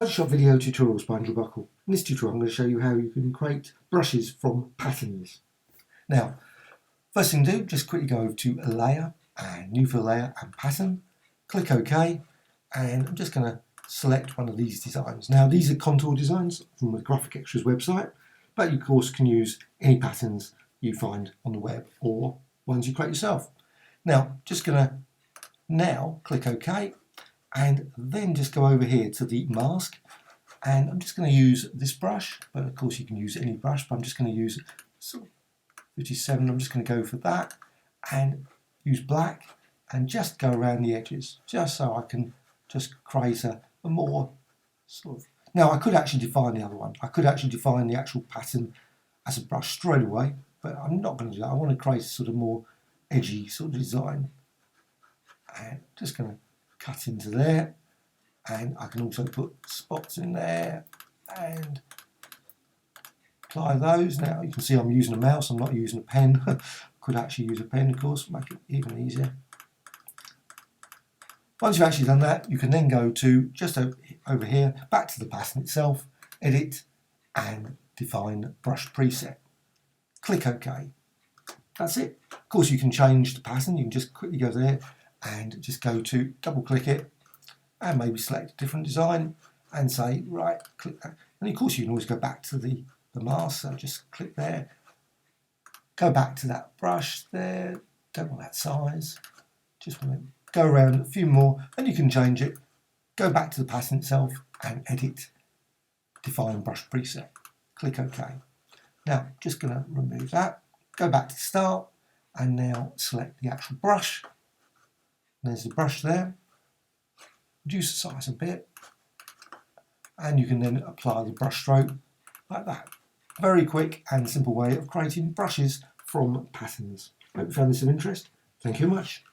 Photoshop video tutorials by Andrew Buckle. In this tutorial I'm going to show you how you can create brushes from patterns. Now, first thing to do, just quickly go over to Layer and New Fill Layer and Pattern. Click OK, and I'm just going to select one of these designs. Now these are contour designs from the Graphic Extras website, but you of course can use any patterns you find on the web or ones you create yourself. Now just going to now click OK, and then just go over here to the mask, and I'm just going to use this brush, but of course you can use any brush, but I'm just going to use 57. I'm just going to go for that and use black and just go around the edges, just so I can just create a more sort of... Now I could actually define the other one. I could actually define the actual pattern as a brush straight away, but I'm not going to do that. I want to create a sort of more edgy sort of design, and just going to cut into there, and I can also put spots in there and apply those. Now you can see I'm using a mouse, I'm not using a pen. Could actually use a pen, of course, make it even easier. Once you've actually done that, you can then go to just over here, back to the pattern itself, edit and define brush preset. Click OK. That's it. Of course you can change the pattern. You can just quickly go there and just go to double click it and maybe select a different design and say right click that. And of course you can always go back to the mask, so just click there, go back to that brush there, don't want that size, just want to go around a few more, and you can change it, go back to the pattern itself and edit, define brush preset, click OK. Now just going to remove that, go back to start, and now select the actual brush. There's the brush there, reduce the size a bit, and you can then apply the brush stroke like that. Very quick and simple way of creating brushes from patterns. Hope you found this of interest. Thank you very much.